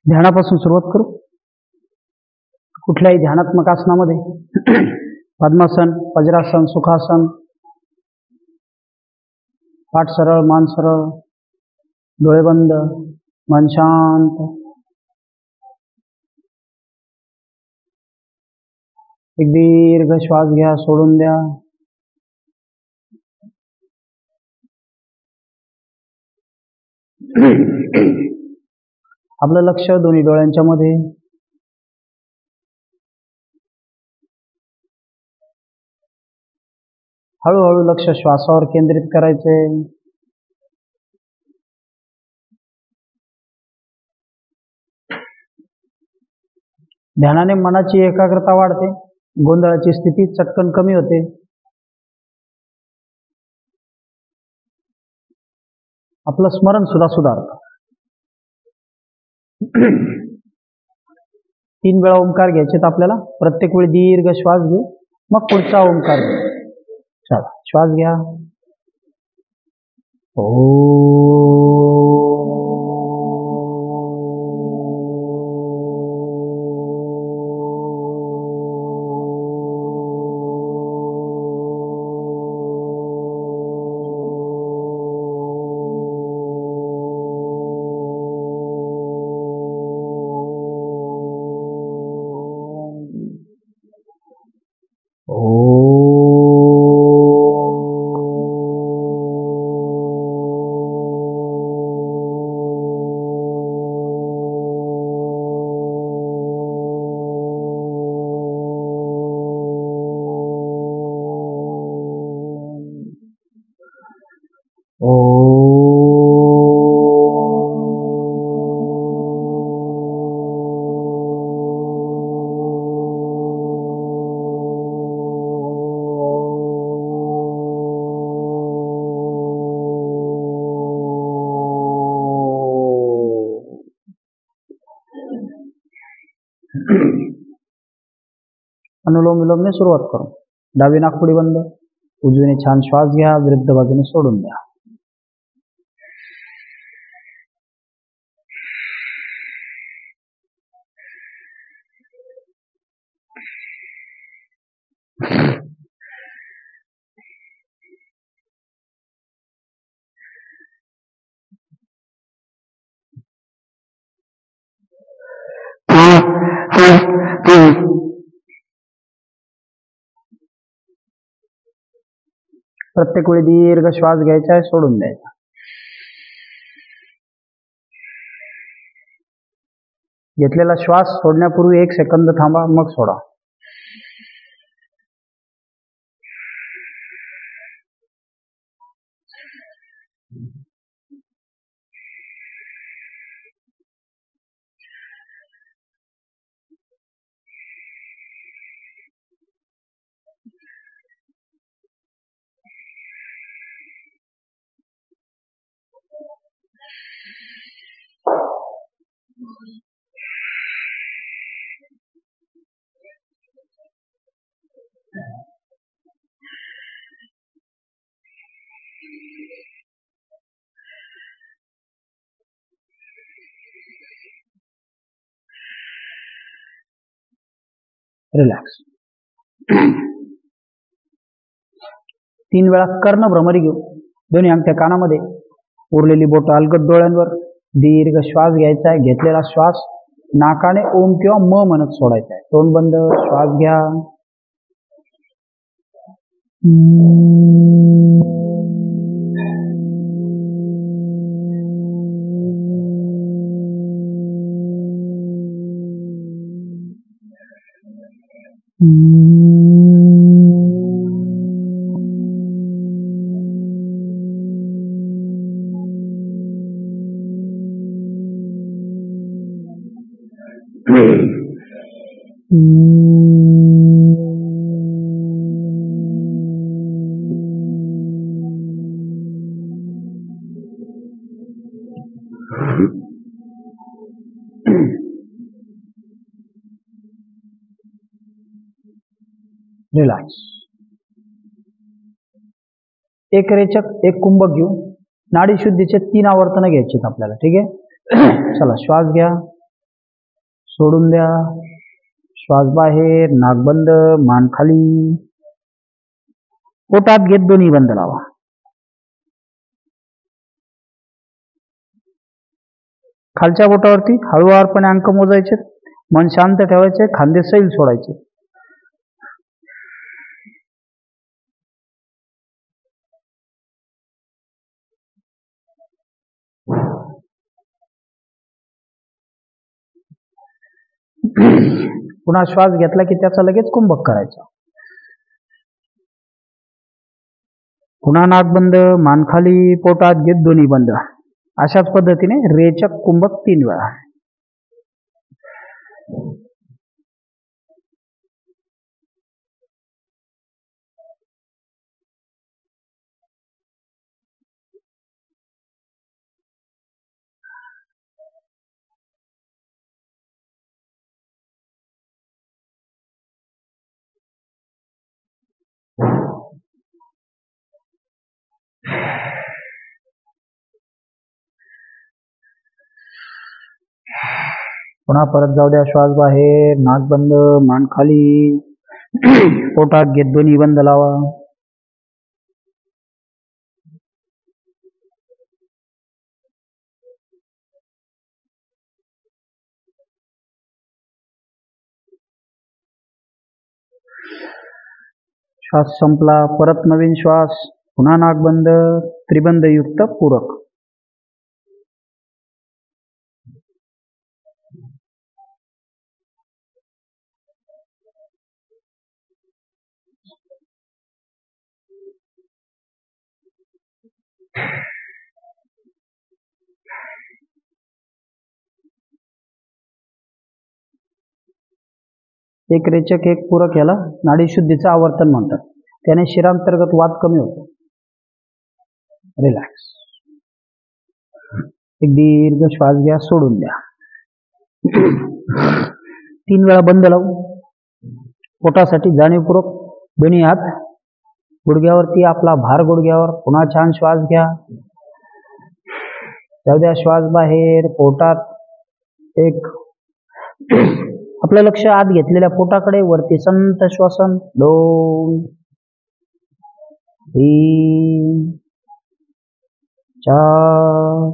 ध्यानापासून सुरुवात करू. कुठल्याही ध्यानात्मक आसनामध्ये पद्मासन, वज्रासन, सुखासन, पाठ सरळ, मान सरळ, डोळे बंद, मन शांत. एक दीर्घ श्वास घ्या, सोडून द्या. आपलं लक्ष दोन्ही डोळ्यांच्या मध्ये. हळूहळू लक्ष श्वासावर केंद्रित करायचे. ध्यानाने मनाची एकाग्रता वाढते, गोंधळाची स्थिती चटकन कमी होते. आपलं स्मरण सुद्धा सुधारतं. 3 वेळा ओंकार घ्यायचे आपल्याला. प्रत्येक वेळी दीर्घ श्वास घेऊ, मग पुढचा ओंकार घेऊ. चला, श्वास घ्या. अनुलोम विलोमने सुरुवात करू. डावी नाकपुडी बंद, उजवीने छान श्वास घ्या, विरुद्ध बाजूने सोडून द्या. प्रत्येक वेळी दीर्घ श्वास घ्यायचा आहे, सोडून द्यायचा. घेतलेला श्वास सोडण्यापूर्वी 1 सेकंद थांबा, मग सोडा. रिलॅक्स. 3 वेळा कर्ण भ्रमरी घेऊ. दोन्ही अंगठ्या कानामध्ये, उरलेली बोट अलगद डोळ्यांवर. दीर्घ श्वास घ्यायचा आहे. घेतलेला श्वास नाकाने ओम किंवा म म्हणत सोडायचा आहे. तोंड बंद, श्वास घ्या. रिलॅक्स. एक रेचक, एक कुंभक घेऊ. नाडी शुद्धीचे 3 आवर्तन घ्यायचे आपल्याला. ठीक आहे. चला, श्वास घ्या. सोडून द्या. श्वास बाहेर, नाक बंद, मान खाली. पोटात घेत दोन्ही बंद लावा. खालच्या बोटावरती हळूवारपणे अंक मोजायचे. मन शांत ठेवायचे. खांदे सैल सोडायचे. पुन्हा श्वास घेतला की त्याचा लगेच कुंभक करायचा. पुन्हा नाक बंद, मान खाली, पोटात घेत दोन्ही बंद. अशाच पद्धतीने रेचक कुंभक 3 वेळा. पुन्हा परत जाऊ द्या. श्वास बाहेर, नाक बंद, मान खाली, पोटात घेत दोन्ही बंद लावा. श्वास संपला. परत नवीन श्वास. पुन्हा नाक बंद, त्रिबंध युक्त पूरक. एक रेचक एक पूरक याला नाडी शुद्धीचं आवर्तन म्हणतात. त्याने शिरांतर्गत वात कमी होतो. रिलॅक्स. एक दीर्घ श्वास घ्या. सोडून द्या. 3 वेळा बंद लावू. पोटासाठी जाणीवपूर्वक दोन्ही हात गुडघ्यावरती. आपला भार गुडघ्यावर. पुन्हा छान श्वास घ्या. जाऊ द्या. श्वास बाहेर. पोटात एक. आपलं लक्ष आत घेतलेल्या पोटाकडे. वरती संत श्वसन. 2 3 4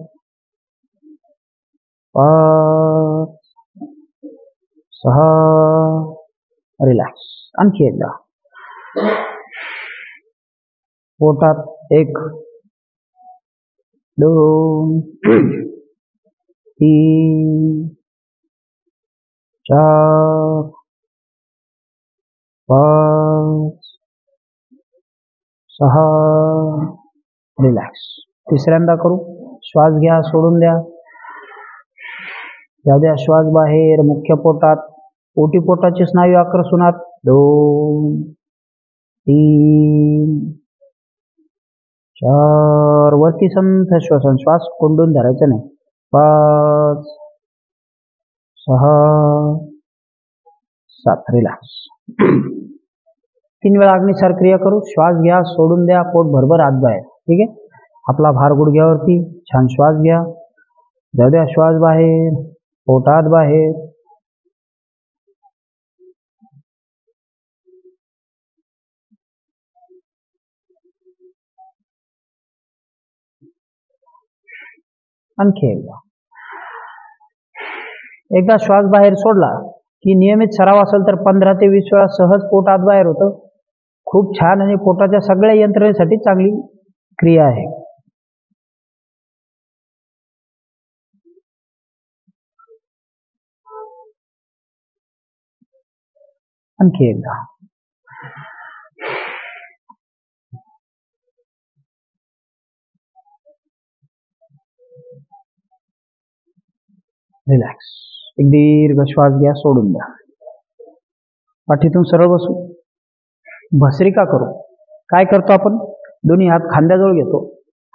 5 6. रिलॅक्स. आणखी एकदा. पोटात 1 2 3 4 5 6. रिलॅक्स. तिसऱ्यांदा करू. श्वास घ्या. सोडून द्या. जाऊ द्या. श्वास बाहेर. मुख्य पोटात. ओटी पोटाचे स्नायू आकर्षणात. 2 3 4. वरती संथ श्वसन. श्वास कोंडून धरायचा नाही. 5 6 7. रिलॅक्स. 3 वेळा अग्निसार क्रिया करू. श्वास घ्या. सोडून द्या. पोट भरभर आत बाहेर. ठीक आहे. आपला भार गुडघ्यावरती. छान श्वास घ्या. जाऊ द्या. श्वास बाहेर. पोटात बाहेर. आणखी एकदा श्वास बाहेर सोडला की नियमित सराव असेल तर 15 ते 20 वेळा सहज पोट आत बाहेर होतं. खूप छान आणि पोटाच्या सगळ्या यंत्रणेसाठी चांगली क्रिया आहे. आणखी एकदा. रिलॅक्स. एक दीर्घ श्वास घ्या. सोडून द्या. पाठीतून सरळ बसू. भस्त्रिका करू. काय करतो आपण. दोन्ही हात खांद्याजवळ घेतो.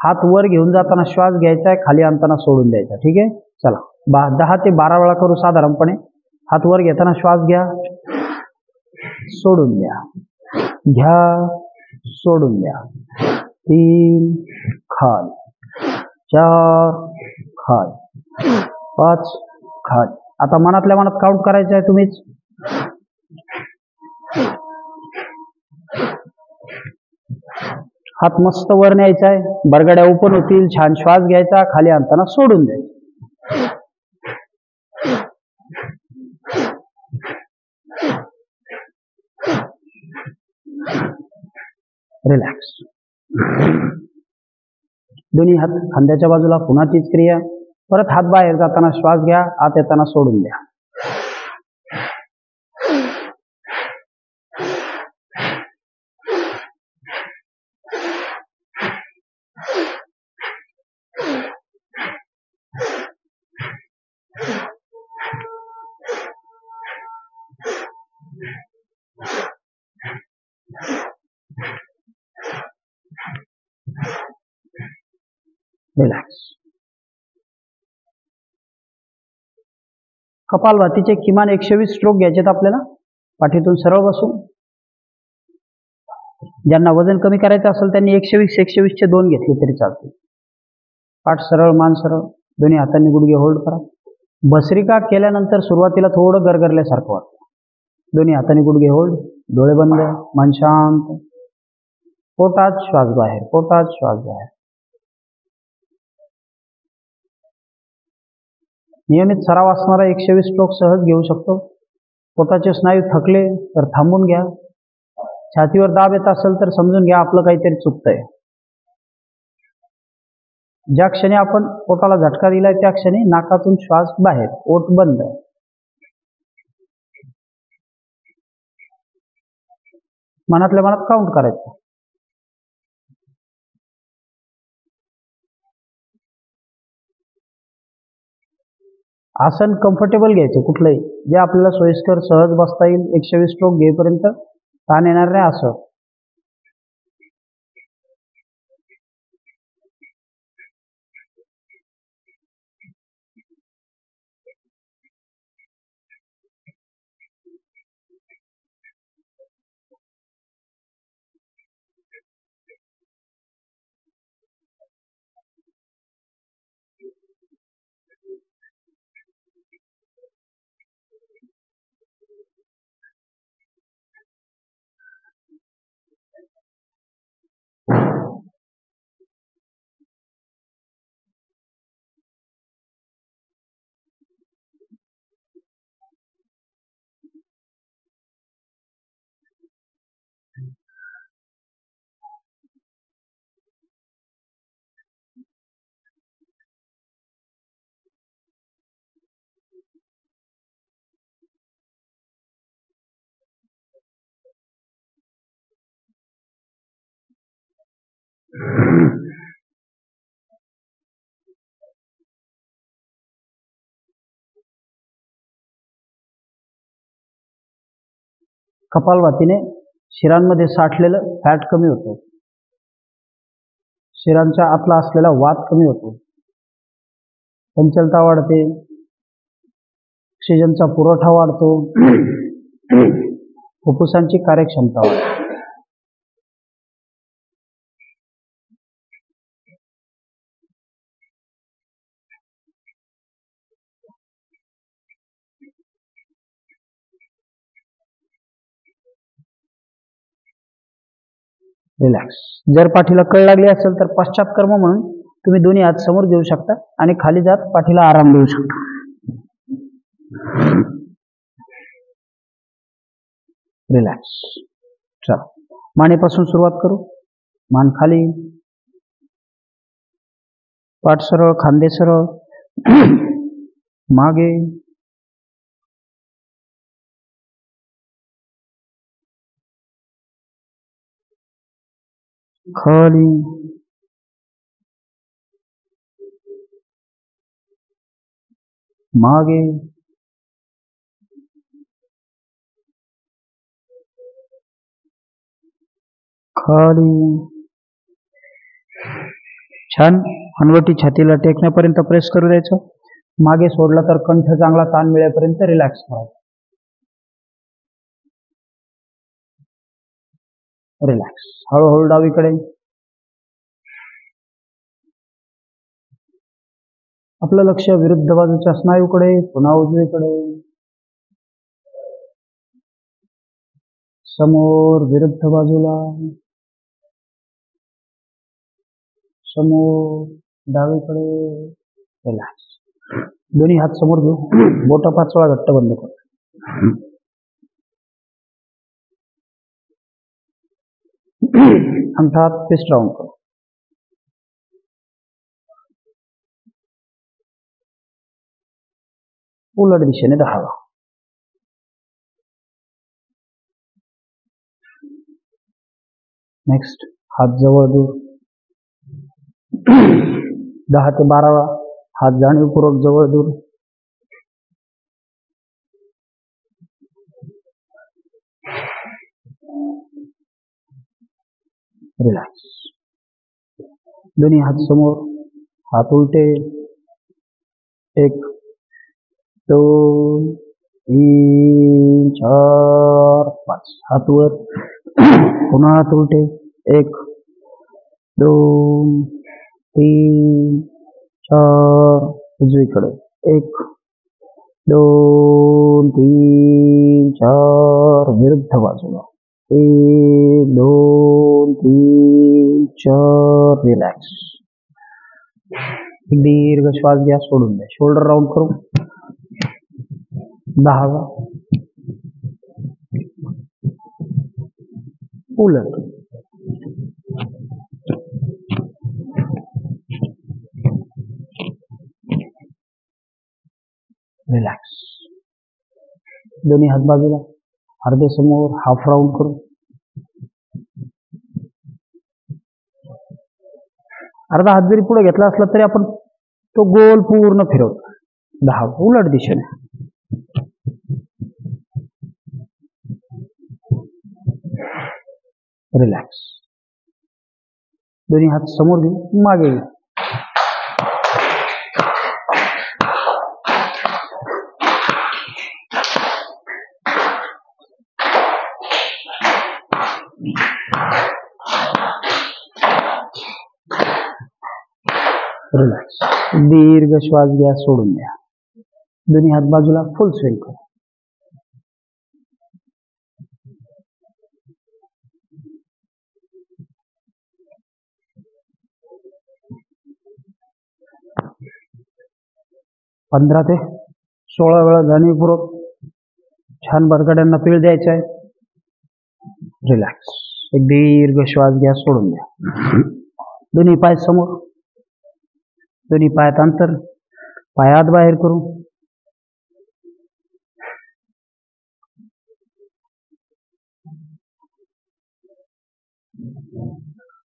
हात वर घेऊन जाताना श्वास घ्यायचा आहे. खाली आणताना सोडून द्यायचा. ठीक आहे. चला 10 ते 12 वेळा करू साधारणपणे. हात वर घेताना श्वास घ्या. सोडून द्या. घ्या. सोडून द्या. 3 खाली. 4 खाली. 5 खाली. आता मनातल्या मनात काउंट करायचं आहे तुम्हीच. हात मस्त वर न्यायचा आहे, बरगड्या ओपन होतील, छान श्वास घ्यायचा, खाली आणताना सोडून द्यायचा. रिलॅक्स. दोन्ही हात खांद्याच्या बाजूला, पुन्हा तीच क्रिया. परत हात बाहेर जाताना श्वास घ्या, आत येताना सोडून द्या. रिलॅक्स. कपालभातीचे किमान 120 स्ट्रोक घ्यायचेत आपल्याला. पाठीतून सरळ बसून. ज्यांना वजन कमी करायचं असेल त्यांनी 120 चे 2 घेतले तरी चालते. पाठ सरळ, मान सरळ, दोन्ही हातांनी गुडघे होल्ड करा. भस्त्रिका केल्यानंतर सुरुवातीला थोडं गरगरल्यासारखं वाटतं. दोन्ही हातांनी गुडघे होल्ड, डोळे बंद, मन शांत. पोटात श्वास बाहेर, पोटात श्वास बाहेर. नियमित सराव असणारा 120 स्ट्रोक सहज घेऊ शकतो. पोटाचे स्नायू थकले तर थांबून घ्या. छातीवर दाब येत असेल तर समजून घ्या आपलं काहीतरी चुकतंय. ज्या क्षणी आपण पोटाला झटका दिलाय त्या क्षणी नाकातून श्वास बाहेर, ओठ बंद. मनातल्या मनात काउंट करायचं. आसन कम्फर्टेबल घ्यायचे कुठलंही, जे आपल्याला सोयीस्कर सहज बसता येईल. 120 स्ट्रोक घेईपर्यंत ताण येणार नाही असं. कपालभातीने शिरांमध्ये साठलेलं फॅट कमी होतं. शिरांच्या आतला असलेला वात कमी होतो. चंचलता वाढते. ऑक्सिजनचा पुरवठा वाढतो. फुफ्फुसांची कार्यक्षमता वाढते. रिलॅक्स. जर पाठीला कळ लागली असेल तर पश्चात्कर्म म्हणून तुम्ही दोन्ही हात समोर घेऊ शकता आणि खाली जात पाठीला आराम देऊ शकता. रिलॅक्स. चला, मानेपासून सुरुवात करू. मान खाली, पाठ सरळ, खांदे सरळ, मागे, खाली, मागे, खाली. छान. हनवटी छातीला टेकण्यापर्यंत प्रेस करू द्यायचं. मागे सोडला तर कंठ चांगला ताण मिळेपर्यंत रिलॅक्स करायचं. रिलॅक्स. हळूहळू डावीकडे. आपलं लक्ष विरुद्ध बाजूच्या स्नायूकडे, पुन्हा उजवीकडे, समोर, विरुद्ध बाजूला, समोर, डावीकडे. रिलॅक्स. दोन्ही हात समोर घेऊ. बोट 5 वेळा घट्ट बंद करू. अंगठा फिस्ट राऊंड करू. उलट दिशेने 10 वेळा. नेक्स्ट हात जवळ दूर. 10 ते 12 वेळा हात जाणीवपूर्वक जवळ दूर. रिलॅक्स. दोन्ही हात समोर, हात उलटे. 1 2 3 4 5. हात वर. पुन्हा हात उलटे. 1 2 3 4. उजवीकडे. 1 2 3 4. विरुद्ध बाजूला. 1 2 3 4. रिलॅक्स. एक दीर्घ श्वास घ्या, सोडून द्या. शोल्डर राऊंड करू. 10 वेळा. उलट. रिलॅक्स. दोन्ही हात बाजूला, अर्धे समोर, हाफ राऊंड करू. अर्धा हात जरी पुढे घेतला असला तरी आपण तो गोल पूर्ण फिरवतो. 10 उलट दिशेने. रिलॅक्स. दोन्ही हात समोर घेऊ, मागे घेऊ. रिलॅक्स. दीर्घ श्वास घ्या, सोडून द्या. दोन्ही हात बाजूला, फुल स्विंग करा. पंधरा ते 16 वेळा जाणीवपूर्वक छान बरगड्यांना पीळ द्यायचा आहे. रिलॅक्स. एक दीर्घ श्वास घ्या, सोडून द्या. दोन्ही पाय समोर, दोन्ही पायात अंतर, पायात बाहेर करू.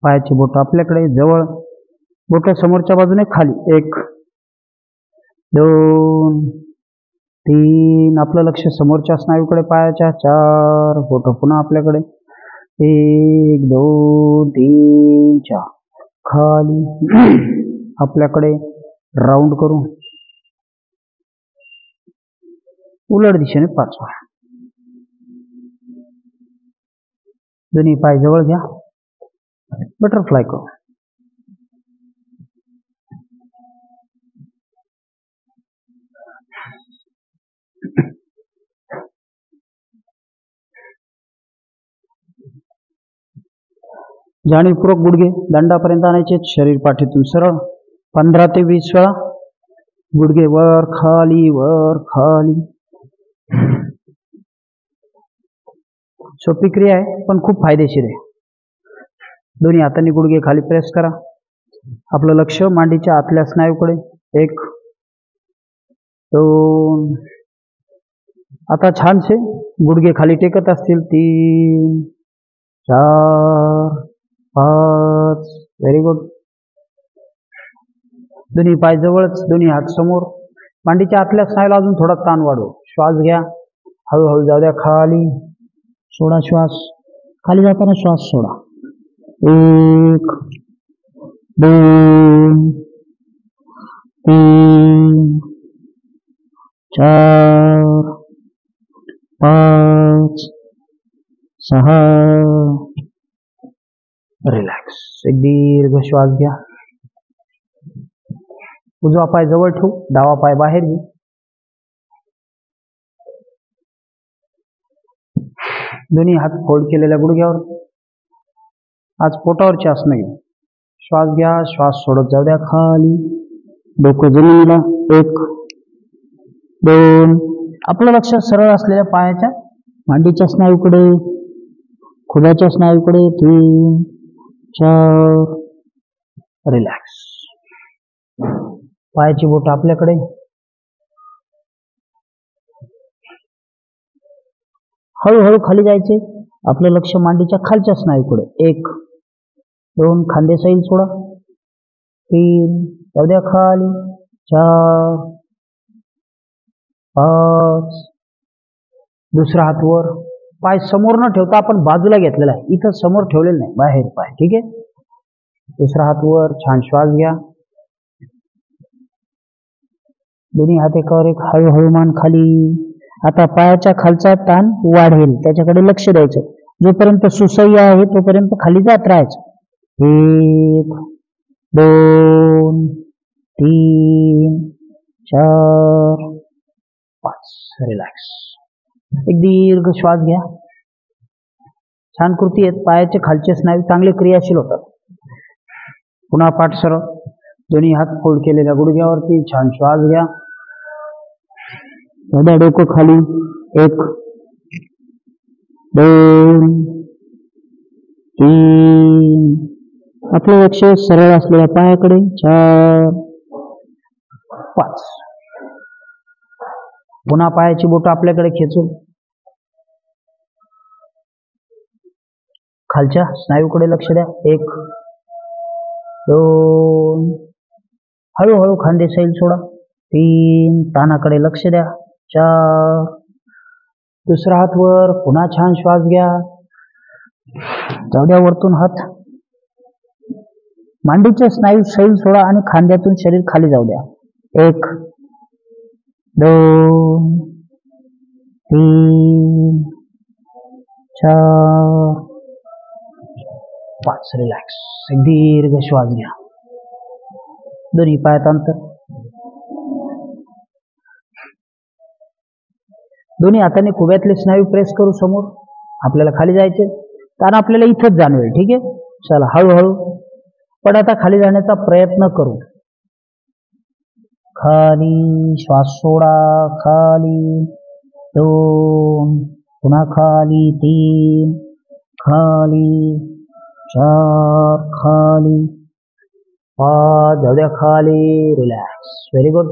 पायाची बोट आपल्याकडे जवळ, बोट समोरच्या बाजूने खाली. 1 2 3. आपलं लक्ष समोरच्या स्नायूकडे पायाच्या. 4. बोट पुन्हा आपल्याकडे. 1 2 3 4. खाली आपल्याकडे. राऊंड करू. उलट दिशेने 5 वेळा. दोन्ही पाय जवळ घ्या, बटरफ्लाय करू. जाणीवपूर्वक गुडघे दंडापर्यंत आणायचे. शरीर पाठीतून सरळ. 15 ते 20 वेळा. गुडघे वर खाली, वर खाली. सोपी क्रिया आहे पण खूप फायदेशीर आहे. दोन्ही हातांनी गुडघे खाली प्रेस करा. आपलं लक्ष मांडीच्या आतल्या स्नायूकडे. 1 2. आता छानसे गुडघे खाली टेकत असतील. 3 4 5. Very good. दोन्ही पाय जवळच, दोन्ही हात समोर. मांडीच्या आतल्या स्नायूला अजून थोडा ताण वाढवू. श्वास घ्या, हळूहळू जाऊ द्या खाली. सोडा श्वास. खाली जाताना श्वास सोडा. 1 2 3 4 5 6. रिलॅक्स. एक दीर्घ श्वास घ्या. उजवा पाय जवळ ठेवू, डावा पाय बाहेर घेऊ. दोन्ही हात फोल्ड केलेल्या गुडघ्यावर. आज पोटावरची आसनं घेऊ. श्वास घ्या, श्वास सोडत जाऊ द्या खाली. डोकं जमिनीला. 1 2. आपलं लक्ष सरळ असलेल्या पायाच्या मांडीच्या स्नायूकडे, खुद्याच्या स्नायूकडे. 3 4. रिलॅक्स. पायाची बोट आपल्याकडे. हळूहळू खाली जायचे. आपलं लक्ष मांडीच्या खालच्या स्नायूकडे. 1 2. खांदे सैल सोडा. 3 जाऊ द्या खाली. 4 5. दुसरा हात वर. पाय समोर न ठेवता आपण बाजूला घेतलेला आहे, इथं समोर ठेवलेलं नाही, बाहेर पाय. ठीक आहे. दुसरा हात वर. छान श्वास घ्या. दोन्ही हात एकावर एक. हळूहळू मान खाली. आता पायाच्या खालचा ताण वाढेल त्याच्याकडे लक्ष द्यायचं. जोपर्यंत सुसह्य आहे तोपर्यंत खाली जात राहायचं. 1 2 3 4 5. रिलॅक्स. एक दीर्घ श्वास घ्या. छान कृती आहेत. पायाचे खालचे स्नायू चांगले क्रियाशील होतात. पुन्हा पाठ सरळ. दोन्ही हात फोल्ड केलेल्या गुडघ्यावरती. छान श्वास घ्या. डोकं खाली. 1 2 3. आपलं लक्ष सरळ असलेल्या पायाकडे. 4 5. पुन्हा पायाची बोट आपल्याकडे खेचून खालच्या स्नायूकडे लक्ष द्या. 1 2. हळूहळू खांदे सैल सोडा. 3 तानाकडे लक्ष द्या. 4. दुसरा हात वर. पुन्हा छान श्वास घ्या. जाऊ द्या वरतून हात. मांडीचे स्नायू सैल सोडा आणि खांद्यातून शरीर खाली जाऊ द्या. 1 2 3 4 5. रिलॅक्स. एक दीर्घ श्वास घ्या. दोन्ही पायात अंतर. दोन्ही हाताने खुब्यातले स्नायू प्रेस करू समोर. आपल्याला खाली जायचे. ताण आपल्याला इथंच जाणवेल. ठीक आहे. चला हळूहळू. पण आता खाली जाण्याचा प्रयत्न करू. खाली. श्वास सोडा. खाली. 2. पुन्हा खाली. 3 खाली. 4 खाली. 5. जाऊ द्या खाली. रिलॅक्स. Very good.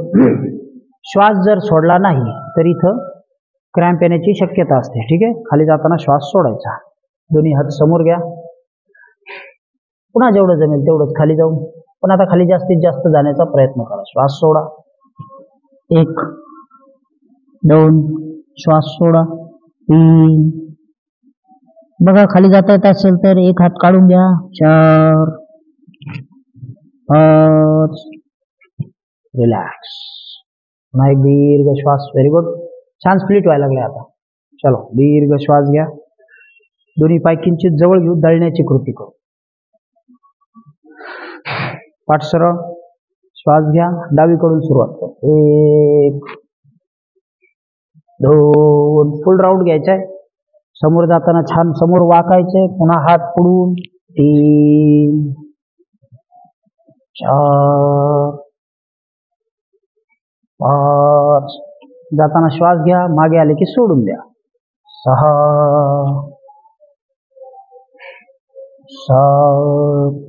श्वास जर सोडला नाही तर इथं क्रॅम्प येण्याची शक्यता असते. ठीक आहे. खाली जाताना श्वास सोडायचा. दोन्ही हात समोर घ्या. पुन्हा जेवढं जमेल तेवढंच खाली जाऊ. पण आता खाली जास्तीत जास्त जाण्याचा प्रयत्न करा. श्वास सोडा. 1 2. श्वास सोडा. 3. बघा खाली जाता येत असेल तर एक हात काढून घ्या. 4 5. रिलॅक्स. पुन्हा एक दीर्घ श्वास. Very good. छान स्प्लिट व्हायला लागले आता. चलो दीर्घ श्वास घ्या. दोन्ही पाय किंचित जवळ घेऊ. दळण्याची कृती करू. पाठ सरळ. श्वास घ्या. डावीकडून सुरुवात करू. 1 2. फुल राऊंड घ्यायचा आहे. समोर जाताना छान समोर वाकायचंय. पुन्हा हात पुढून. 3 4 5. जाताना श्वास घ्या. मागे आले की सोडून द्या. 6 7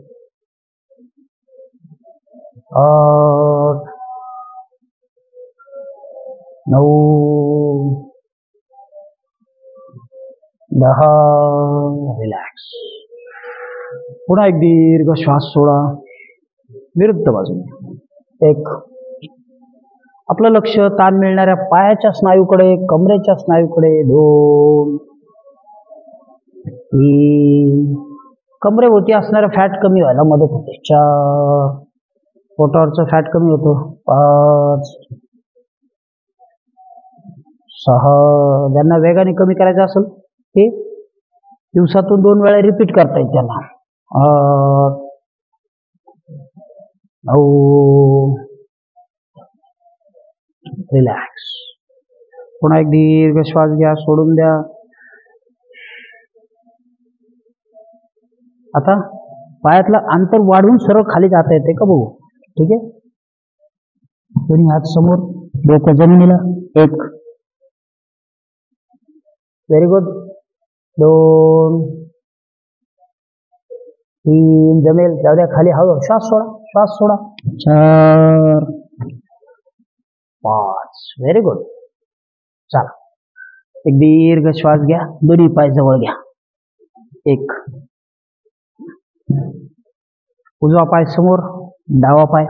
8 9 10. रिलॅक्स. पुन्हा एक दीर्घ श्वास सोडा. विरुद्ध बाजूने. 1. आपलं लक्ष ताण मिळणाऱ्या पायाच्या स्नायूकडे, कमरेच्या स्नायूकडे. 2 3. कमरेवरती असणारा फॅट कमी व्हायला मदत होते. 4. पोटावरचं फॅट कमी होतो. 5 6. ज्यांना वेगाने कमी करायचं असेल ते दिवसातून 2 वेळा रिपीट करता येईल त्यांना. 8 9 रिलॅक्स. पुन्हा एक दीर्घ श्वास घ्या, सोडून द्या. आता पायातलं अंतर वाढवून सरळ खाली जाता येते का बघू. ठीक आहे. दोन्ही हात समोर, डोकं जमिनीला. एक, व्हेरी गुड. 2, 3, जमेल. जाऊ द्या खाली. हळू श्वास सोडा, श्वास सोडा. 4, 5, व्हेरी गुड. चला, एक दीर्घ श्वास घ्या, दोन्ही पाय जवळ घ्या. एक, उजवा पाय समोर, डावा पाय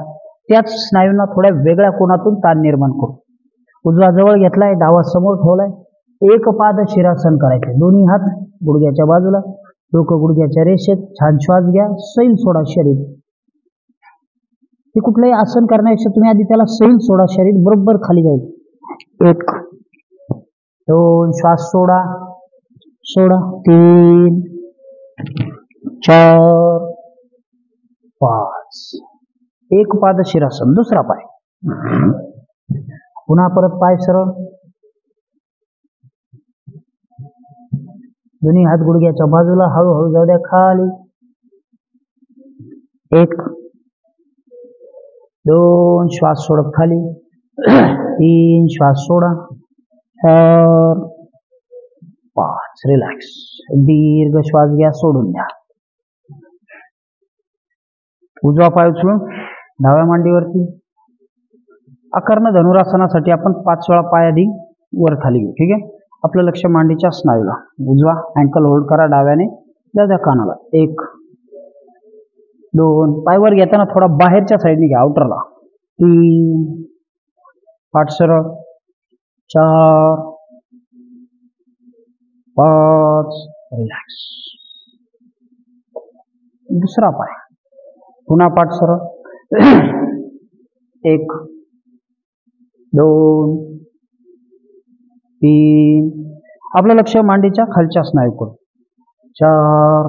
त्याच स्नायूंना थोड्या वेगळ्या कोनातून ताण निर्माण करू. उजवा जवळ घेतलाय, डावा समोर ठेवलाय. एक पाद शिरासन करायचे. दोन्ही हात गुडघ्याच्या बाजूला, डोकं गुडघ्याच्या रेषेत. छान श्वास घ्या, सैल सोडा शरीर. हे कुठलंही आसन करण्यापेक्षा तुम्ही आधी त्याला सैल सोडा, शरीर बरोबर खाली जाईल. 1, 2, श्वास सोडा, सोडा. 3, 4, 5. एक पाद शिरासन. दुसरा पाय. पुन्हा परत पाय सरळ. दोन्ही हात गुडघ्याच्या बाजूला, हळूहळू जाऊ द्या खाली. 1, 2, श्वास सोडत खाली. 3, श्वास सोडा. 4, 5, रिलॅक्स. दीर्घ श्वास घ्या, सोडून द्या. उजवा पाय उचलून डाव्या मांडीवरती. आकर्ण धनुरासनासाठी आपण 5 वेळा पाय आधी वर खाली घेऊ. ठीक आहे. आपलं लक्ष मांडीच्या स्नायूला. उजवा अँकल होल्ड करा डाव्याने, डाव्या कानाला. 1, 2, पाय वर घेताना थोडा बाहेरच्या साईडने घ्या, आउटरला. 3, पाठ सरळ. 4, 5, रिलॅक्स. दुसरा पाय. पुन्हा पाठ सरळ. 1, 2, 3. आपलं लक्ष मांडीच्या खालच्या स्नायूकडे. 4,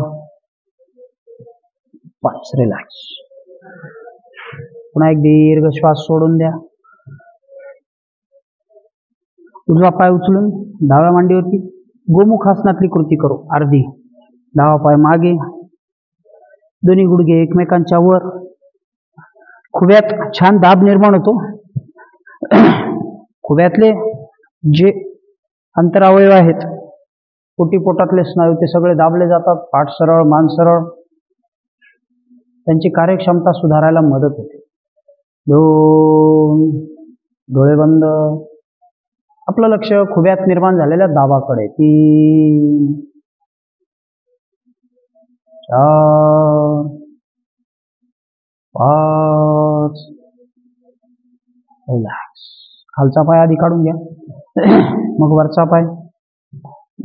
5, रिलॅक्स. पुन्हा एक दीर्घ श्वास सोडून द्या. उजवा पाय उचलून डाव्या मांडीवरती गोमुखासनातली कृती करू. अर्धी. डावा पाय मागे, दोन्ही गुडघे एकमेकांच्या वर. खुब्यात छान दाब निर्माण होतो. खुब्यातले जे अंतरावयव आहेत, पोटातले स्नायू, ते सगळे दाबले जातात. पाठ सरळ, मान सरळ. त्यांची कार्यक्षमता सुधारायला मदत होते. 2, डोळे बंद. आपलं लक्ष खुब्यात निर्माण झालेल्या दाबाकडे. 3, 4, 5, रिलॅक्स. खालचा पाय आधी काढून घ्या, मग वरचा पाय.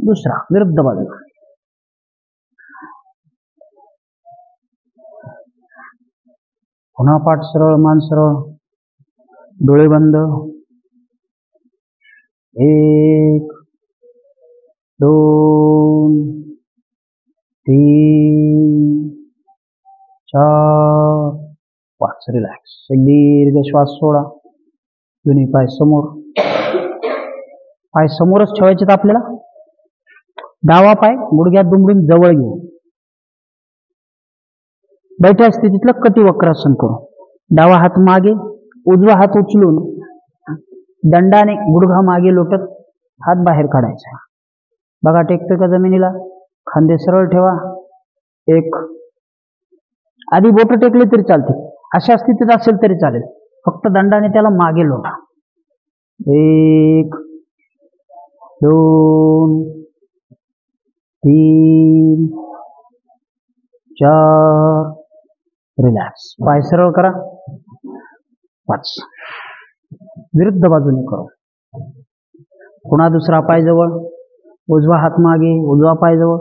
दुसरा विरुद्ध बाजूला. पुन्हा पाठ सरळ, मान सरळ, डोळे बंद. 1, 2, 3, 4, 5, रिलॅक्स. एक दीर्घ श्वास सोडा. दोन्ही पाय समोर. पाय समोरच ठेवायचे आपल्याला. डावा पाय गुडघ्यात दुमडून जवळ घेऊ. बैठ्या स्थितीतलं कटिवक्रासन करू. डावा हात मागे, उजवा हात उचलून दंडाने गुडघा मागे लोटत हात बाहेर काढायचा. बघा टेकतोय का जमिनीला. खांदे सरळ ठेवा. 1, आधी बोट टेकले तरी चालते, अशा स्थितीत असेल तरी चालेल. फक्त दंडाने त्याला मागे लोटा. 1, 2, 3, 4, रिलॅक्स. पाय सरळ करा. 5, विरुद्ध बाजूने करू. पुन्हा दुसरा पाय जवळ, उजवा हात मागे, उजवा पाय जवळ.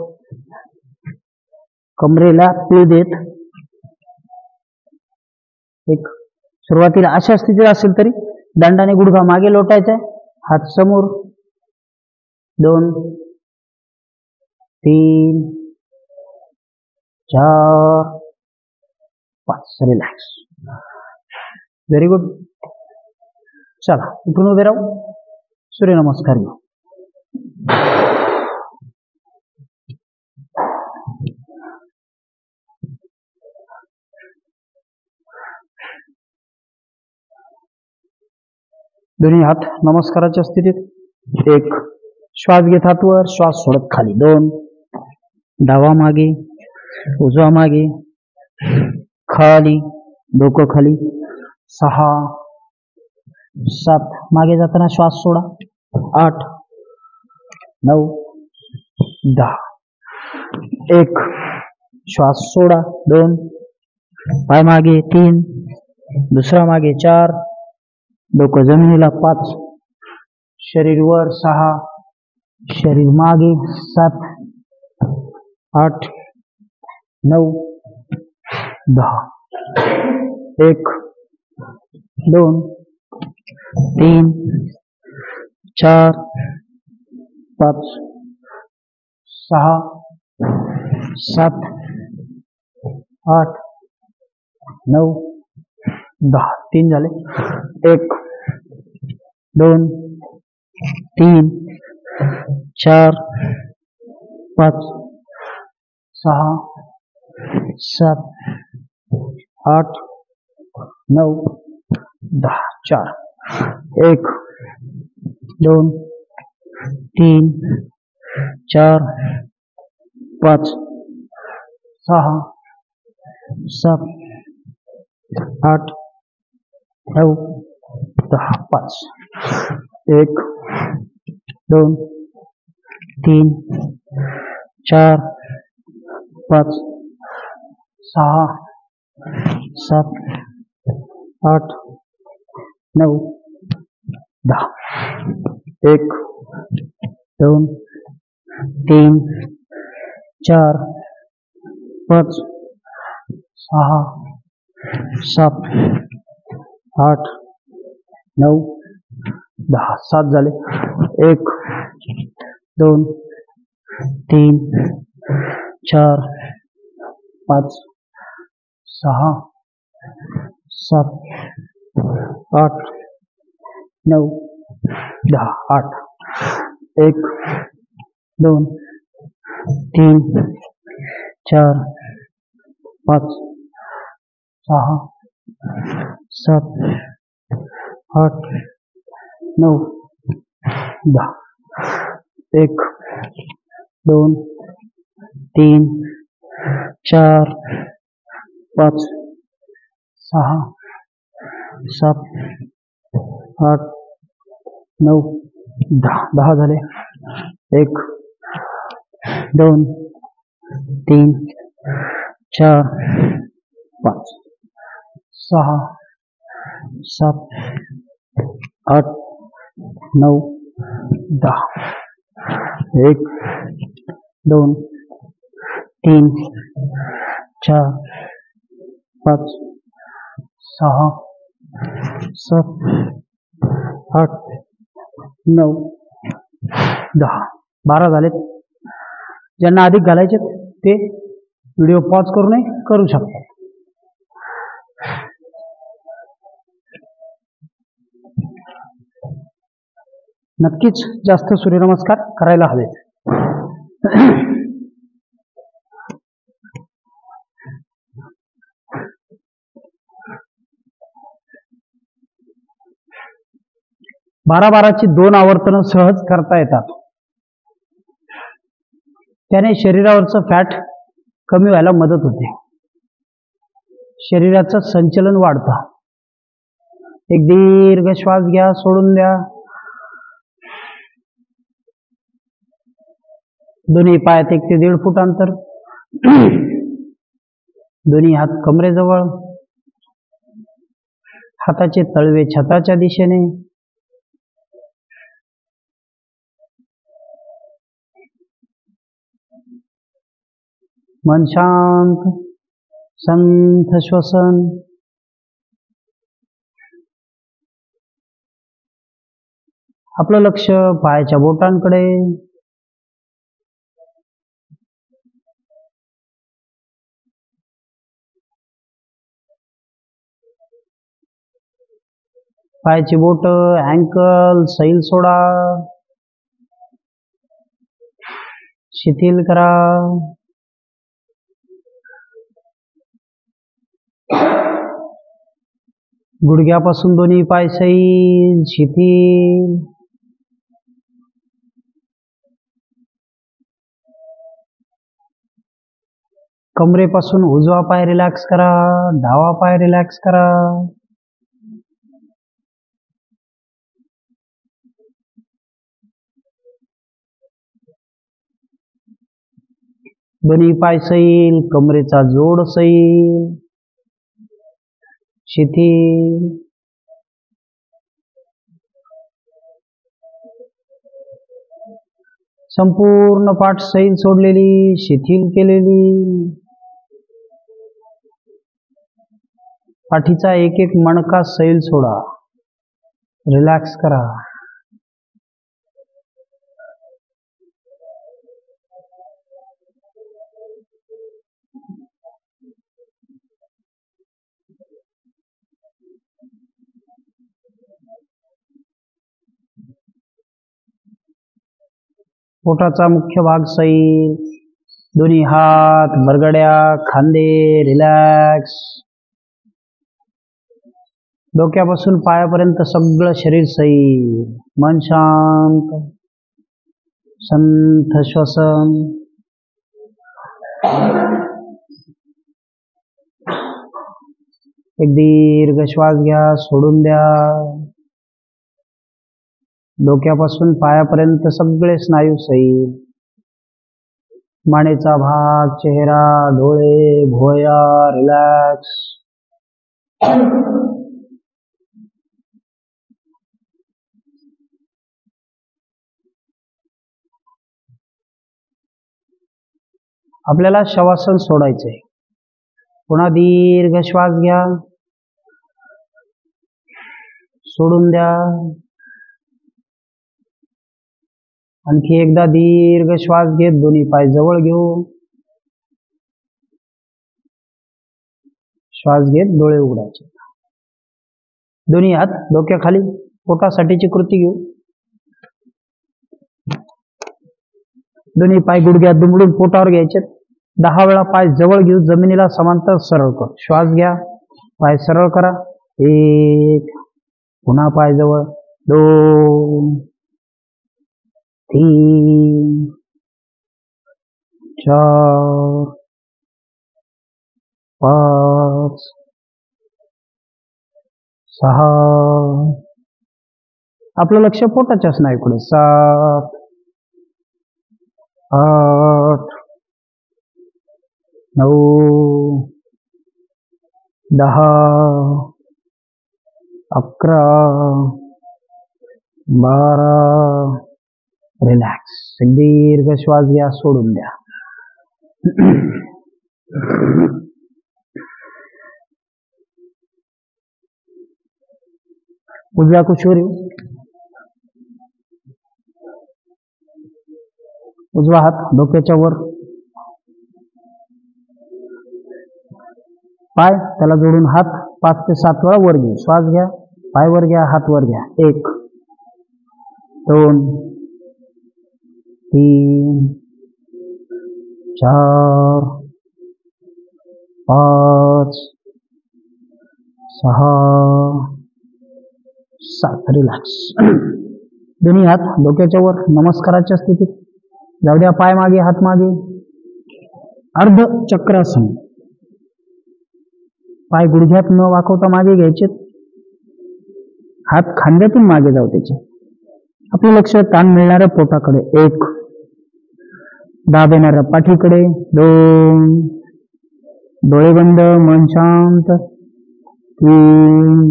कमरेला पीळ देत. एक, सुरुवातीला अशा स्थितीत असेल तरी दंडाने गुडघा मागे लोटायचा आहे. हात समोर. 2, 3, 4, 5, रिलॅक्स. Very good. चला उठून उभे राहू, सूर्यनमस्कार घेऊ. दोन्ही हात नमस्काराच्या स्थितीत. एक, श्वास घेत हात वर, श्वास सोडत खाली. 2, डावा मागे, उजवा मागे, खाली, डोकं खाली. 6, 7, मागे जाताना श्वास सोडा. 8, 9, 10. 1, श्वास सोडा. 2, पाय मागे. 3, दुसरा मागे. 4, डोकं जमिनीला. 5, शरीर वर. 6, शरीर मागे. 7, 8, 9, 10. 1, 2, 3, 4, 5, 6, 7, 8, 9, 10. 3 झाले. 1, 2, 3, 4, 5, 6, 7, 8, 9, 10. 4. 1, 2, 3, 4, 5, 6, 7, 8, 9, 10. 5. 1, 2, 3, 4, 5, 6, 7, 8, 9, 10. 1, 2, 3, 4, 5, 6, 7, 8, 9, 10. 7 झाले. 1, 2, 3, 4, 5, 6, 7, 8, 9, 10. 8. 1, 2, 3, 4, 5, 6, 7, 8, 9, 10. 1, 2, 3, 4, 5, 6, 7, 8, 9, 10. 10 झाले. 1, 2, 3, 4, 5, 6, 7, 8, 9, 10. 1, 2, 3, 4, 5, 6, 7, 8, 9, 10. 12 झालेत. ज्यांना अधिक घालायचे ते व्हिडिओ पॉज करूनही करू शकतात. नक्कीच जास्त सूर्यनमस्कार करायला हवेत. बाराची 2 आवर्तनं सहज करता येतात. त्याने शरीरावरचं फॅट कमी व्हायला मदत होते. शरीराचं संचलन वाढतं. एक दीर्घ श्वास घ्या, सोडून द्या. दोन्ही पायात 1 ते 1.5 फूट अंतर. दोन्ही हात कमरेजवळ. हाताचे तळवे छताच्या दिशेने. मन शांत. संथ श्वसन. आपलं लक्ष पायाच्या बोटांकडे. पायाची बोट, अँकल सैल सोडा, शिथिल करा. गुडघ्यापासून दोन्ही पाय सैल शिथिल. कमरेपासून उजवा पाय रिलॅक्स करा, डावा पाय रिलॅक्स करा. दोन्ही पाय सैल, कमरेचा जोड सैल शिथिल. संपूर्ण पाठ सैल सोडलेली, शिथिल केलेली. पाठीचा एक एक मणका सैल सोडा, रिलॅक्स करा. पोटाचा मुख्य भाग सैल, दोन्ही हात, बरगड्या, खांदे रिलॅक्स. डोक्यापासून पायापर्यंत सगळं शरीर सैल. मन शांत, संथ श्वसन. एक दीर्घ श्वास घ्या, सोडून द्या. डोक्यापासून पायापर्यंत सगळे स्नायू सैल. मानेचा भाग, चेहरा, डोळे, भुवया रिलॅक्स. आपल्याला शवासन सोडायचंय. पुन्हा दीर्घ श्वास घ्या, सोडून द्या. आणखी एकदा दीर्घ श्वास घेत दोन्ही पाय जवळ घेऊन श्वास घेत डोळे उघडायचे. दोन्ही हात डोक्याखाली, पोटासाठीची कृती घेऊ. दोन्ही पाय गुडघ्यात दुमडून पोटावर घ्यायचे. 10 वेळा पाय जवळ घेऊ, जमिनीला समांतर सरळ कर. श्वास घ्या, पाय सरळ करा. 1, पुन्हा पाय जवळ. 2, 3, 4, 5, 6. आपलं लक्ष पोटाच्या स्नायूकडे. 7, 8, 9, 10, 11, 12. रिलॅक्स. एक दीर्घ श्वास घ्या, सोडून द्या. उजव्या कुशीवर येऊ. उजवा हात डोक्याच्या वर, पाय त्याला जोडून हात 5 ते 7 वेळा वर घेऊ. श्वास घ्या, पाय वर घ्या, हात वर घ्या. 1, 2, 3, 4, 5, 6, 7. रिलॅक्स. दोन्ही हात डोक्याच्या वर, नमस्काराच्या स्थितीत. जाऊ द्या पाय मागे, हात मागे. अर्ध चक्रासन. पाय गुडघ्यात न वाकवता मागे घ्यायचे. हात खांद्यातून मागे जाऊ त्याचे. आपलं लक्ष ताण मिळणाऱ्या पोटाकडे. 1, दाब येणाऱ्या पाठीकडे. 2, डोळे बंद, मन शांत. 3,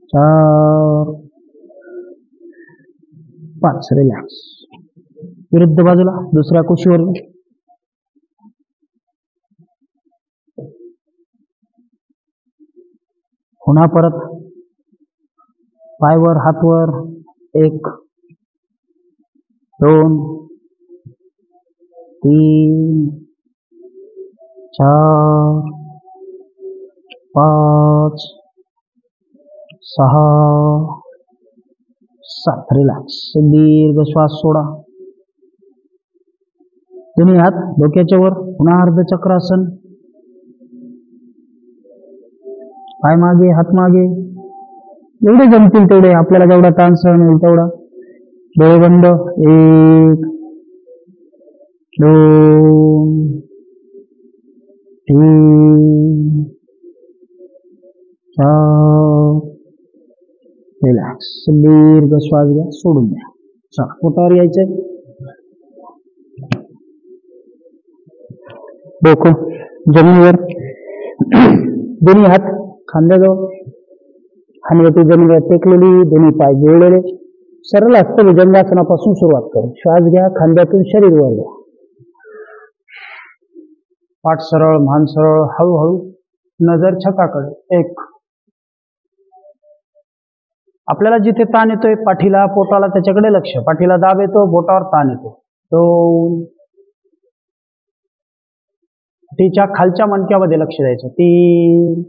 4, 5. रिलॅक्स. विरुद्ध बाजूला दुसऱ्या कुशीवर. पुन्हा परत पायवर, हातवर. 1, 2, 3, 4, 5, 6 7 रिलॅक्स. दीर्घ श्वास सोडा. दोन्ही हात डोक्याच्या वर. पुन्हा अर्धचक्रासन. पाय मागे, हात मागे. एवढे जमतील तेवढे, आपल्याला जेवढा ताण सहन होईल तेवढा. डोळे बंद. 1 2 3 4. रिलॅक्स. दीर्घ श्वास घ्या, सोडून द्या. चला, पोटावर यायचंय. डोकं जमिनीवर. दोन्ही हात खांद्याजवळ. खांद्याची जमिनीवर टेकलेली. दोन्ही पाय जोडलेले. सरळ हस्त भुजंगासनापासून सुरुवात करू. श्वास घ्या, खांद्यातून शरीर वर घ्या. पाठ सरळ, मान सरळ. हळूहळू नजर छताकडे. 1. आपल्याला जिथे ताण येतोय पाठीला, पोटाला, त्याच्याकडे लक्ष. पाठीला दाब येतो, पोटावर ताण येतो. 2. पाठीच्या खालच्या मणक्यामध्ये लक्ष द्यायचं. 3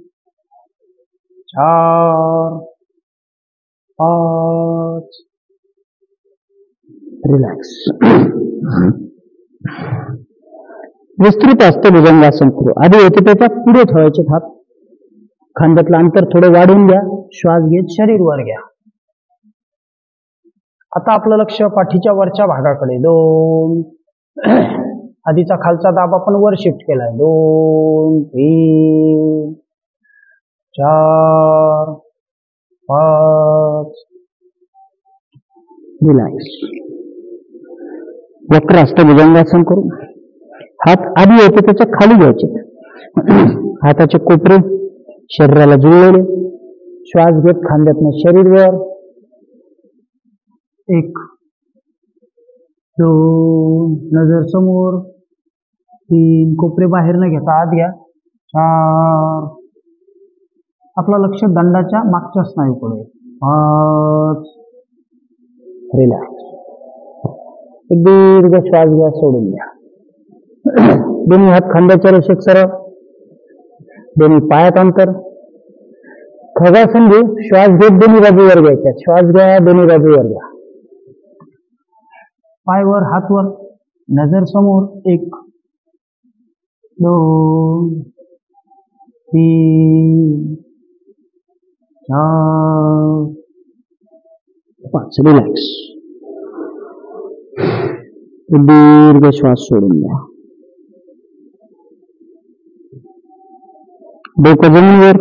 4 5. रिलॅक्स. विस्तृत हस्त भुजंगासन करू. आधी होते त्याच्या पुढे ठेवायचे हात. खांद्यातलं अंतर थोडं वाढवून घ्या. श्वास घेत शरीर वर घ्या. आता आपलं लक्ष पाठीच्या वरच्या भागाकडे. 2. आधीचा खालचा दाब आपण वर शिफ्ट केलाय. 2 3 4 5. रिलॅक्स. वक्र हस्त भुजंगासन करू. हात आधी होते त्याच्या खाली घ्यायचे. हाताचे कोपरे शरीराला जुळलेले. श्वास घेत खांद्यातनं शरीर वर. 1 2. नजर समोर. 3. कोपरे बाहेर न घेता आत घ्या. 4. आपलं लक्ष दंडाच्या मागच्या स्नायूकडे. 5. रिलॅक्स. दीर्घ श्वास घ्या, सोडून द्या. दोन्ही हात खांद्याच्या रेषेत सरळ. दोन्ही पायात अंतर. खगासन घेऊ. श्वास घेत दोन्ही बाजूवर घ्यायच्या. श्वास घ्या, दोन्ही बाजूवर घ्या. पाय वर, हात वर. नजर समोर. 1 2 3 4 5. रिलॅक्स. दीर्घ श्वास सोडून द्या. डोकं जमिनीवर.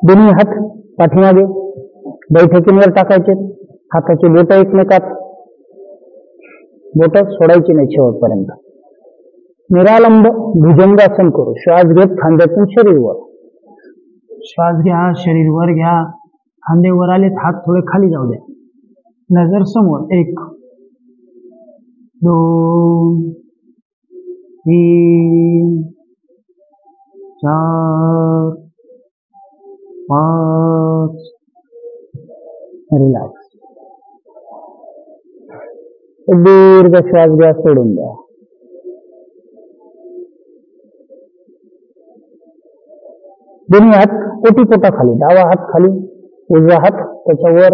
दोन्ही हात पाठीमागे बैठकींवर टाकायचे. हाताची बोट एकमेकात. बोट सोडायची नाही शेवटपर्यंत. निरालंब भुजंगासन करू. श्वास घेत खांद्यातून शरीर वर. श्वास घ्या, शरीर वर घ्या. खांदे वर आलेत, हात थोडे खाली जाऊ द्या. नजर समोर. 1 2 3 4 5. रिलॅक्स. दीर्घ श्वास घ्या, सोडून द्या. दोन्ही हात पोटी खाली. डावा हात खाली, उजवा हात त्याच्यावर.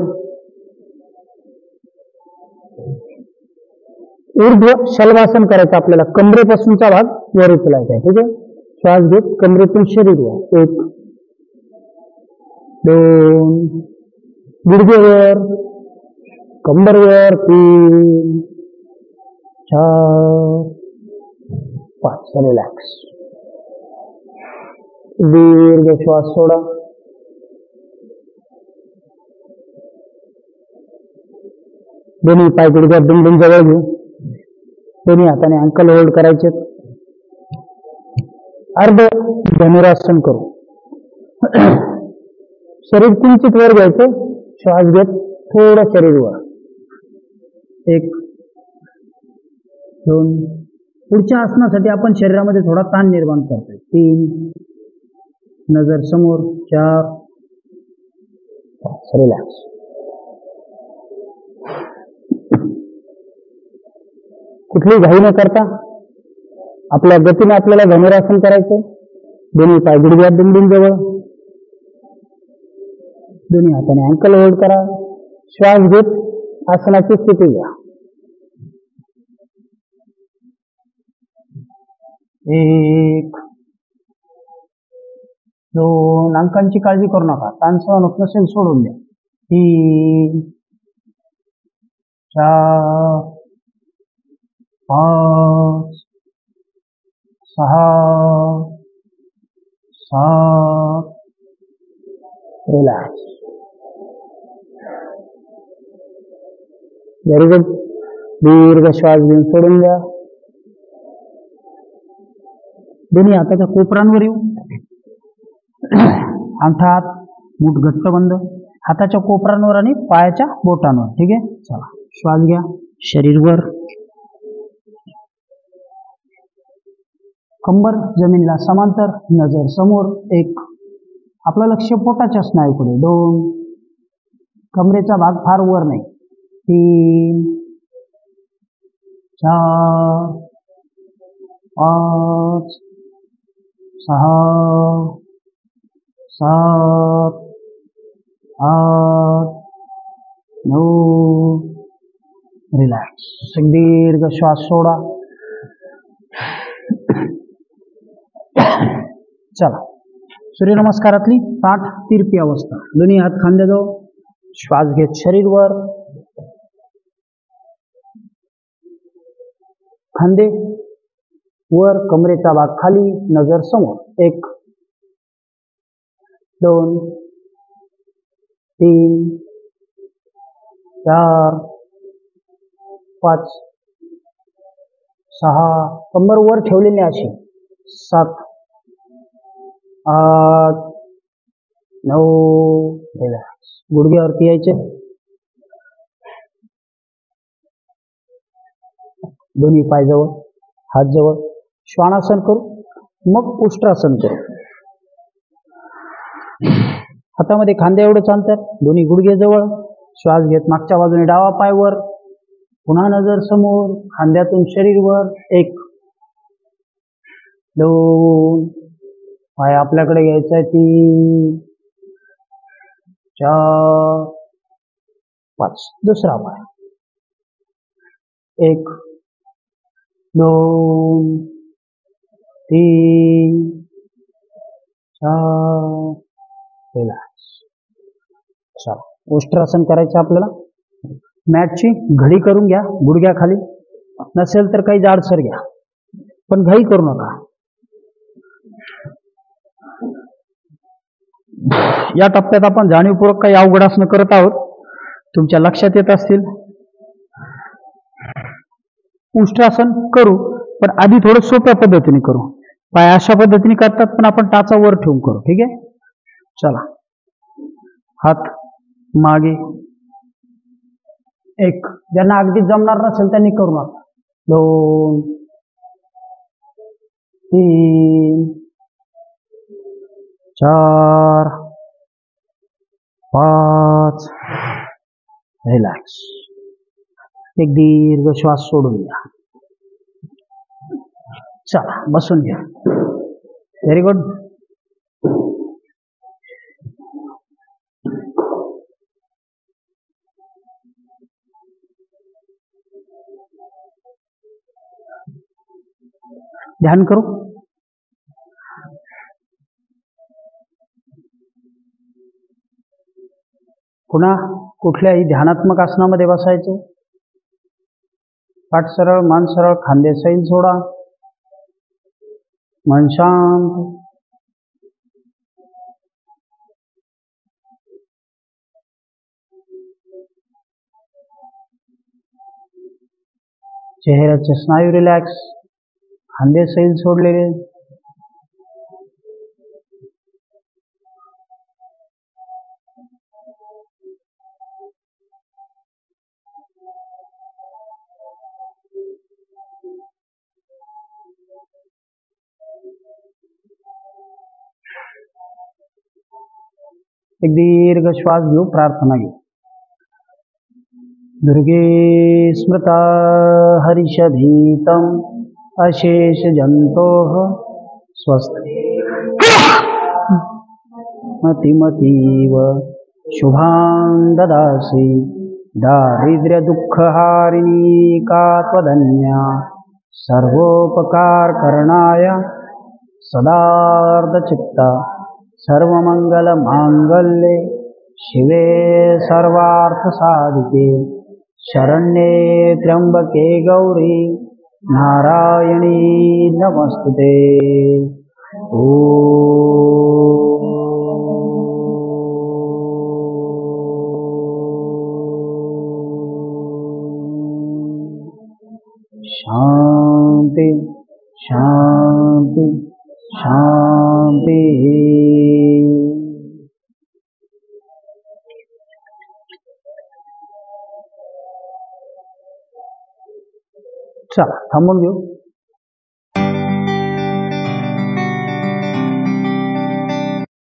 ऊर्ध्व शलभासन करायचं आपल्याला. कमरेपासूनचा भाग वर उचलायचा आहे. ठीक आहे. श्वास घेत कमरेतून शरीर वर. 1 2. गुडघेवर, कंबरवर. 3 4 5. रिलॅक्स. दीर्घ श्वास सोडा. दोन्ही पाय गुडघ्यात दुमडून जवळ घेऊ. दोन्ही हाताने अंकल होल्ड करायचे. अर्ध धनुरासन करू. शरीर किंचित वर घ्यायचं. श्वास घेत थोडं शरीर वर. 1 2. पुढच्या आसनासाठी आपण शरीरामध्ये थोडा ताण निर्माण करतोय. 3. नजर समोर. 4 5. रिलॅक्स. कुठली घाई न करता आपल्या गतीने आपल्याला धनुरासन करायचं. दोन्ही पाय गुडघ्यात दुमडून जवळ. दोन्ही हाताने अँकल होल्ड करा. श्वास घेत आसनाची स्थिती घ्या. 1 2 अंकांची काळजी करू नका. ताण सहन होत नसेल सोडून द्या. 3 4 5 6 7 रिलॅक्स. Very good. दीर्घ श्वास घेऊन सोडून द्या. दोन्ही हाताच्या कोपरांवर येऊ. अंगठा हात मूठ घट्ट बंद. हाताच्या कोपरांवर आणि पायाच्या बोटांवर. ठीक आहे. चला श्वास घ्या. शरीर वर. कंबर जमिनीला समांतर. नजर समोर. 1 आपलं लक्ष पोटाच्या स्नायूकडे. 2 कमरेचा भाग फार वर नाही. 3 4 5 6 7 8 9 रिलॅक्स. एक दीर्घ श्वास सोडा. चला सूर्यनमस्कारातली ताठ तिरपी अवस्था. दोन्ही हात खांद्याजवळ. श्वास घेत शरीर वर. खांदे वर. कमरेचा भाग खाली. नजर समोर. 1 2 3 4 5 6 कंबर वर ठेवलेली अशी. 7 8 9 रिलॅक्स. गुडघ्यावरती यायचे. दोन्ही पाय जवळ. हात जवळ. श्वानासन करू. मग उष्ट्रासन करू. हातामध्ये खांद्या एवढंच अंतर. दोन्ही गुडघे जवळ. श्वास घेत मागच्या बाजूने डावा पाय वर. पुन्हा नजर समोर. खांद्यातून शरीर वर. 1 2 पाय आपल्याकडे घ्यायचा. 3 4 5 दुसरा पाय. 1 2 3 4 रिलॅक्स. चला उष्ट्रासन करायचं आपल्याला. मॅटची घडी करून घ्या गुडघ्याखाली. नसेल तर काही जाडसर घ्या, पण घाई करू नका. या टप्प्यात आपण जाणीवपूर्वक काही अवघड आसनं करत आहोत. तुमच्या लक्षात येत असतील. उष्ट्रासन करू, पण आधी थोडं सोप्या पद्धतीने करू. पाय अशा पद्धतीने करतात, पण आपण टाचा वर ठेवून करू. ठीक आहे. चला हात मागे. 1 ज्यांना अगदी जमणार नसेल त्यांनी करू नका. 2 3 4 5 रिलॅक्स. एक दीर्घ श्वास सोडून घ्या. चला बसून घ्या. Very good. ध्यान करू. पुन्हा कुठल्याही ध्यानात्मक आसनामध्ये बसायचे. पाठ सरळ, मान सरळ, खांदे सैल सोडा. मन शांत. चेहऱ्याचे स्नायू रिलॅक्स. खांदे सैल सोडलेले. एक दीर्घ श्वास घेऊ. प्रार्थना घेऊ. दुर्गे स्मृता हरिषधीतम अशेष जंतोः स्वस्थ मतिमतीव शुभां ददासि दारिद्र्यदुःखहारिणी का त्वदन्या सर्वोपकारकरणाय सदार्धचित्ता सर्वमङ्गलमाङ्गल्ये शिवे सर्वार्थसाधिके शरण्ये त्र्यम्बके गौरी नारायणी नमस्तुते। शांति शांति शांति। चला थांबून घेऊ।